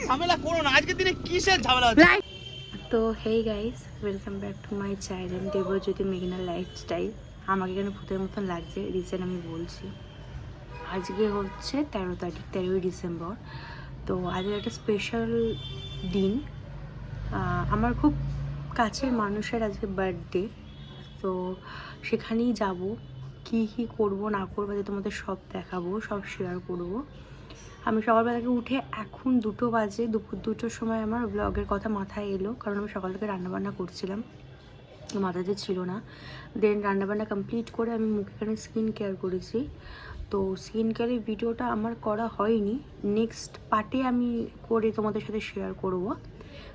ঝামেলা করো না, আজকের দিনে কিসের ঝামেলা হচ্ছে? তো hey guys, welcome back to my channel Debjyoti মেঘনা লাইফস্টাইল। আমাকে এখানে ভূতের মতন লাগছে, রিজন আমি বলছি। আজকে হচ্ছে 13 তারিখ, 13ই ডিসেম্বর। তো আজকে একটা স্পেশাল দিন। আমার খুব কাছের মানুষের আজকে বার্থডে। তো সেখানেই যাব, কী কী করবো না করবো যে তোমাদের সব দেখাবো, সব শেয়ার করবো। আমি সকালবেলা থেকে উঠে এখন 2টো বাজে, দুপুর 2টোর সময় আমার ব্লগের কথা মাথায় এলো, কারণ আমি সকাল থেকে রান্নাবান্না করছিলাম, মাথাতে ছিল না। দেন রান্নাবান্না কমপ্লিট করে আমি মুখে এখানে স্কিন কেয়ার করেছি। তো স্কিন কেয়ারের ভিডিওটা আমার করা হয়নি, নেক্সট পার্টে আমি করে তোমাদের সাথে শেয়ার করব।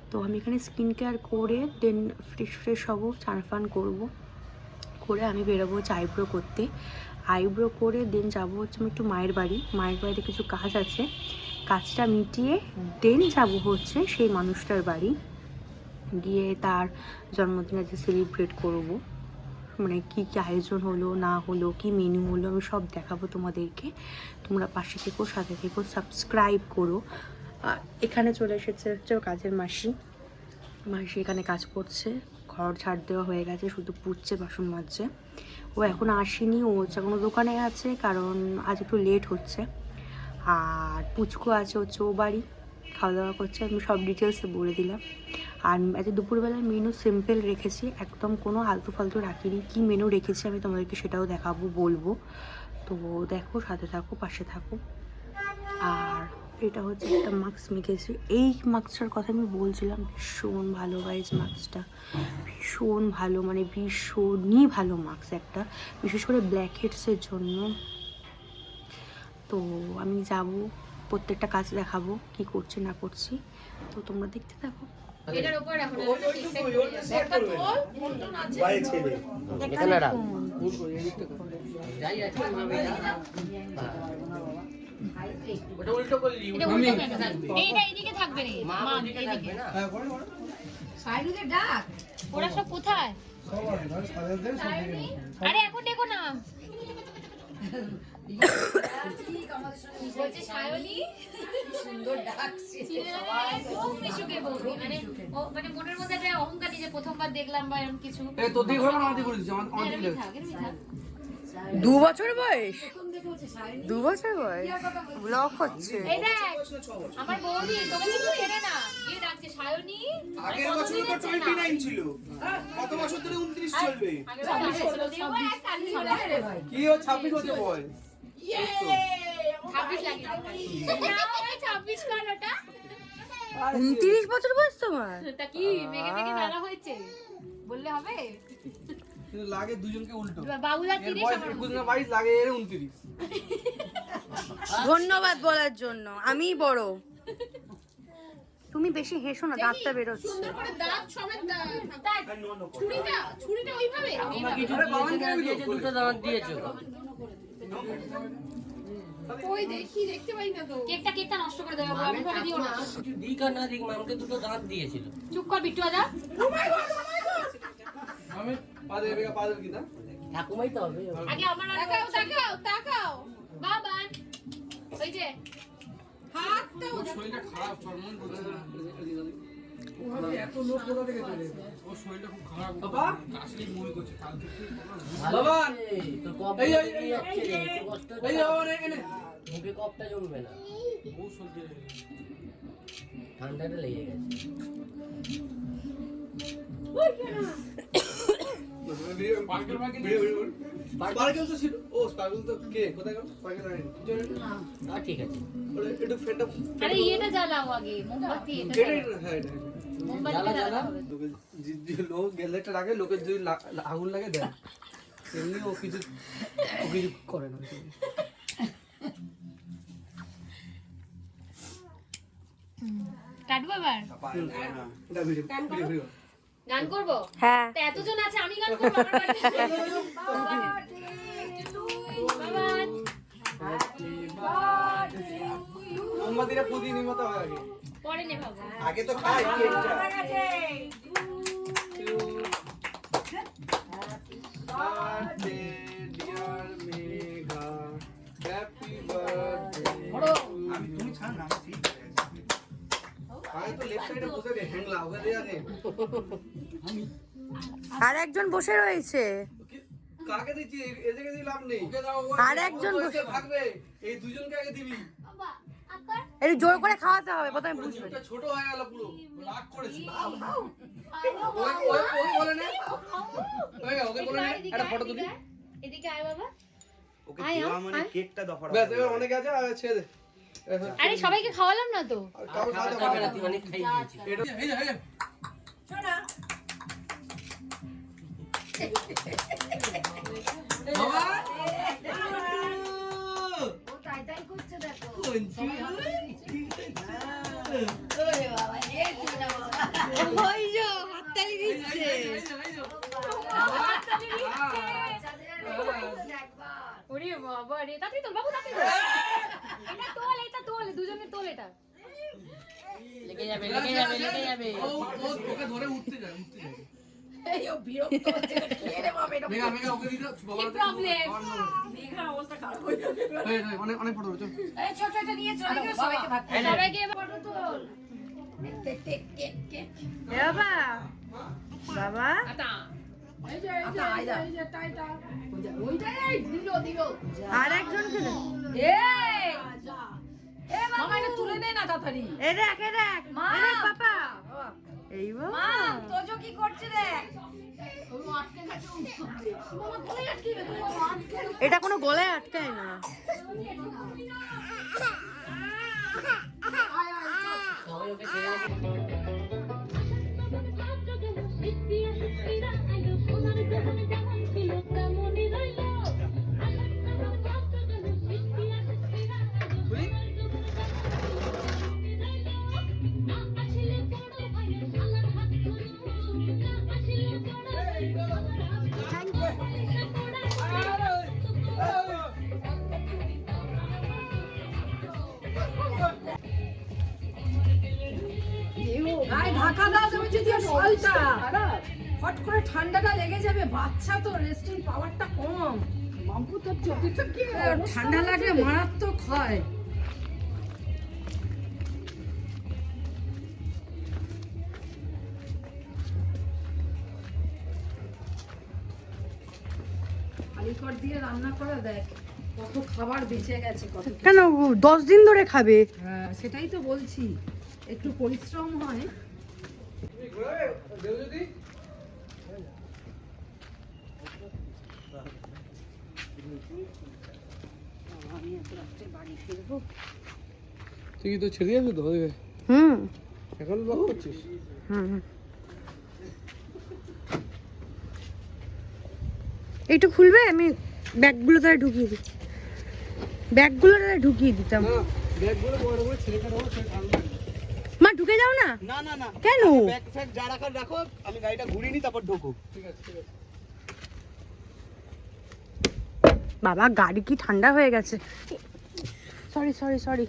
তো আমি এখানে স্কিন কেয়ার করে দেন ফ্রেশ হবো, চান ফান করবো, করে আমি বেরোবো হচ্ছে আইব্রো করতে। আইব্রো করে দেন যাবো হচ্ছে আমি একটু মায়ের বাড়িতে কিছু কাজ আছে, কাজটা মিটিয়ে দেন যাবো হচ্ছে সেই মানুষটার বাড়ি, গিয়ে তার জন্মদিন আজকে সেলিব্রেট করবো। মানে কী কী আয়োজন হলো না হলো, কি মেনু হলো, আমি সব দেখাবো তোমাদেরকে। তোমরা পাশে থেকো, সাথে থেকো, সাবস্ক্রাইব করো। এখানে চলে এসেছে হচ্ছে কাজের মাসি এখানে কাজ করছে। ঘর ঝাড় দেওয়া হয়ে গেছে, শুধু পুড়ছে, বাসন মাজছে। ও এখন আসেনি, ও হচ্ছে কোনো দোকানে আছে, কারণ আজ একটু লেট হচ্ছে। আর পুচকু আছে হচ্ছে ও বাড়ি, খাওয়া দাওয়া করছে। আমি সব ডিটেলসে বলে দিলাম। আর আজকে দুপুরবেলার মেনু সিম্পল রেখেছি, একদম কোনো আলতু ফালতু রাখিনি। কী মেনু রেখেছি আমি তোমাদেরকে সেটাও দেখাবো, বলবো। তো দেখো, সাথে থাকো, পাশে থাকো। আর এটা হচ্ছে একটা মাস্ক মেখেছি, এই মাস্কটার কথা আমি বলছিলাম, ভীষণ ভালো গাইজ মাস্কটা, ভীষণ ভালো, মানে ভীষণই ভালো মাস্ক একটা, বিশেষ করে ব্ল্যাক হেডসের জন্য। তো আমি যাব, প্রত্যেকটা কাজ দেখাবো কি করছি না করছি, তো তোমরা দেখতে থাকো। এটার উপর রাখো না, একটা তোল মন্টন আছে এখানে রাখ। ওটা উল্টো করলি, এটা উল্টো কেন থাকবে? এইটা এদিকে থাকবে রে মা, এদিকে না। হ্যাঁ, করো। সাইডে ডাক। ওরা সব কোথায়? আরে এখন দেখো না, বলছে সায়নী সুন্দর ডাকছে, খুব মিশুকে বলবি, মানে মনের মধ্যে একটা অহংকার, যে প্রথমবার দেখলাম বা এরকম কিছু। এই তো দিয়ে ঘোরা আমাদের করে দিছে, আমাদের দিলে 2 বছর বয়স, 2 বছর বয়স, ব্লগ হচ্ছে। এই দেখ আমার বৌদি, তোকে কিন্তু চেনে না, গিয়ে ডাকছে সায়নী। আগের বছর তো 29 ছিল, কত বছর ধরে 29 চলবে? কি ও 26 হতে বল, 26 লাগে না, ওই 26 কর ওটা। 29 বছর বয়স তোমার? তা কি মেঘে মেঘে বেলা হয়েছে বললে হবে? কিন্তু লাগে দুজনকে উল্টো। বাবুদা এর 30 বয়স আমার 21 না 22, লাগে এর 29। ধন্যবাদ বলার জন্য, আমি বড়। তুমি বেশি হেসো না, দাঁতটা বেরোচ্ছে। সুন্দর করে দাঁত সমেত ছুরিটা ওইভাবে আরে বাবান কে দিয়েছে, দুটো দাঁত দিয়েছো। ওই দেখতে পাই না তো। কেকটা নষ্ট করে দেবে, আমি ভাবে দিও না। কিছু দিক আর না দিক, মামকে দুটো দাঁত দিয়েছিল। চুপ কর বিট্টু আদা। আমি পাদের কি না ঠাকুমাই তো হবে। আগে আমার তাকাও বাবান, ওই যে হাতটা ওর শরীরটা খারাপ, চরমন করছে না। এত লোক কোথা থেকে চলে এলো? ওর শরীরটা খুব খারাপ, বাবা কাশি মুই করছে কাল থেকে। বাবা তো কপ এই যাচ্ছে রে, একটু কষ্ট হচ্ছে। এই বাবা এখানে মুখে কপটা জমবে না, বহু সর্দি ঠান্ডাটা লেগে গেছে। স্পার্কেল তো ছিল, ও স্পার্কেল তো কে কোথায় গেল? স্পার্কেল আনি ঠিক আছে, ওরে একটু ফেটা। আরে এটা জ্বালাও আগে, মোমবাতি এটা জ্বালাও। হ্যাঁ এটা মোমবাতিটা জ্বালাতে হবে। যে লোক গ্যালেটটা রাখে, লোকের যদি আগুন লাগে দেয়, এমনি ও কিছু করে না। কাটবো এবার এটা ভিডিও ভিডিও গান করবো? হ্যাঁ, তা এতজন আছে, আমি গান করবো আমার বাড়িতে। বাবান মোমবাতিটা পুদিয়ে নিমতে হয় আগে, পরে নে বাবা। আগে তো খাই কেকটা। Birthday, dear Megha. Happy birthday to ওকে দিয়ে আগে। আর একজন বসে রয়েছে। কাকে দিচ্ছি? এদিকে দিয়ে লাভ নেই। আর একজন বসে থাকবে। এই দুজনকে আগে দিবি। একটু জোর করে খাওয়াতে হবে, প্রথমে বুঝবে। ওটা ছোট হয়ে গেল পুরো। রাগ করেছি। ওই বলে নে। ওকে বলে নে। একটা ফটো তুলি। এদিকে আয় বাবা। ওকে দেওয়া মানে কেকটা দফাটা ব্যাস এবার অনেক আছে আর ছেড়ে দে। আরে সবাইকে খাওয়ালাম না তো। কাউকে খাওয়াতে খাবে পারবে না, না। তুই অনেক খাই দিয়েছিস। এটা এই যে বাবা ও তাই তাই করছে দেখো। ওই যে হাততালি দিচ্ছে। ওরে বাবা রে, তাড়াতাড়ি তোল বাবু, তাড়াতাড়ি তোল। এটা তোল, দুজনে তোল এটা। লেগে যাবে, লেগে যাবে, লেগে যাবে। ওকে ধরে উঠতে যায়। মেঘা ওকে দিতে কি প্রবলেম? অনেক ফটো চল। সবাইকে এবার ফটো তোল। এ বাবা, বাবা আর একজন খেলে। মামা এটা তুলে নে না তাড়াতাড়ি। এ দেখ, এ দেখ, এ দেখ পাপা। এই বাবা, তোজো কি করছে দেখ। এটা কোনো গলায় আটকায় না। সবাই ওকে ছেড়ে দে। গায়ে ঢাকা দাও তুমি যদি ফলটা হট করে ঠান্ডাটা লেগে যাবে, বাচ্চা তো রেস্টিং পাওয়ারটা কম। মাম্পু তো চটিটা কি ঠান্ডা লাগলে মারাত্মক হয়। আলিকট দিয়ে রান্না করে দেখ কত খাবার বেঁচে গেছে, কত কিছু। কেন 10 দিন ধরে খাবে? হ্যাঁ সেটাই তো বলছি, একটু পরিশ্রম হয়। দেবজ্যোতি তুই কি তো ছেড়ে যাবি তো? হুম এখন লক করছিস? হুম, একটু খুলবে, আমি ব্যাগগুলো তাহলে ঢুকিয়ে দিই। ব্যাগগুলো তাহলে ঢুকিয়ে দিতাম। না ব্যাগগুলো বড় বড় ছেড়ে কাটাবো, ছেড়ে কাটবো। মা ঢুকে যাও না। না না না কেন? ব্যাগ ফ্যাগ যা রাখার রাখো, আমি গাড়িটা ঘুরিয়ে নিই তারপর ঢোকো। ঠিক আছে ঠিক আছে। বাবা গাড়ি কি ঠান্ডা হয়ে গেছে। Sorry sorry sorry.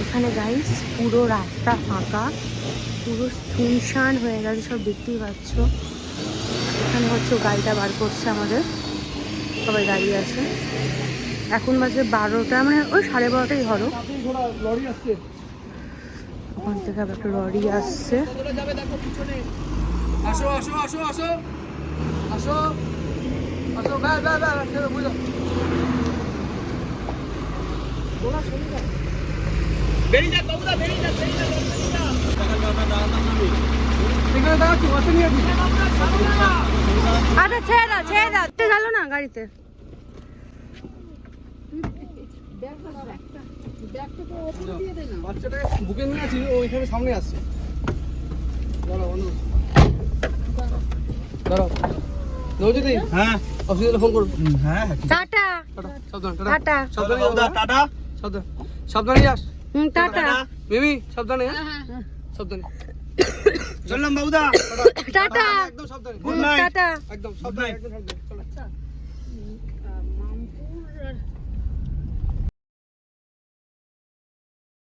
এখানে গাইস পুরো রাস্তা ফাঁকা, পুরো শুনশান হয়ে গেছে, সব দেখতেই পাচ্ছ। এখানে হচ্ছে গাড়িটা বার করছে আমাদের, সবাই দাঁড়িয়ে আছে। এখন বাজে 12টা, মানে ওই 12:30টাই হলো। লরি আসছে। ওখান থেকে আবার একটা লরি আসছে। আসো আসো আসো আসো আসো আসো ব্যাগ ব্যাগ ব্যাগ ছেড়ে বুঝো। বেরিয়ে যা বাবুদা, বেরিয়ে যা, বেরিয়ে যা, বেরিয়ে যা। এখানে দাঁড়াচ্ছি, বাসে নিয়ে আসি। আচ্ছা ছেড়ে দাও, ছেড়ে দাও। গেল না গাড়িতে। বাচ্চাটাকে বুকে নিয়ে আছি, ও ওইখানে সামনে আসছে। দাঁড়াও বন্ধু, দাঁড়াও। দেবজ্যোতি হ্যাঁ অফিসে ফোন করো। হ্যাঁ টাটা টাটা, সাবধানে টাটা। টাটা। সাবধানে বাবুদা, যাও, টাটা। সাবধানে সাবধানে যাস। টাটা বেবি সাবধানে, সাবধানে। চললাম বাবুদা, টাটা। একদম সাবধানে, গুড নাইট। টাটা। একদম Good সাবধানে, night. একদম সাবধানে।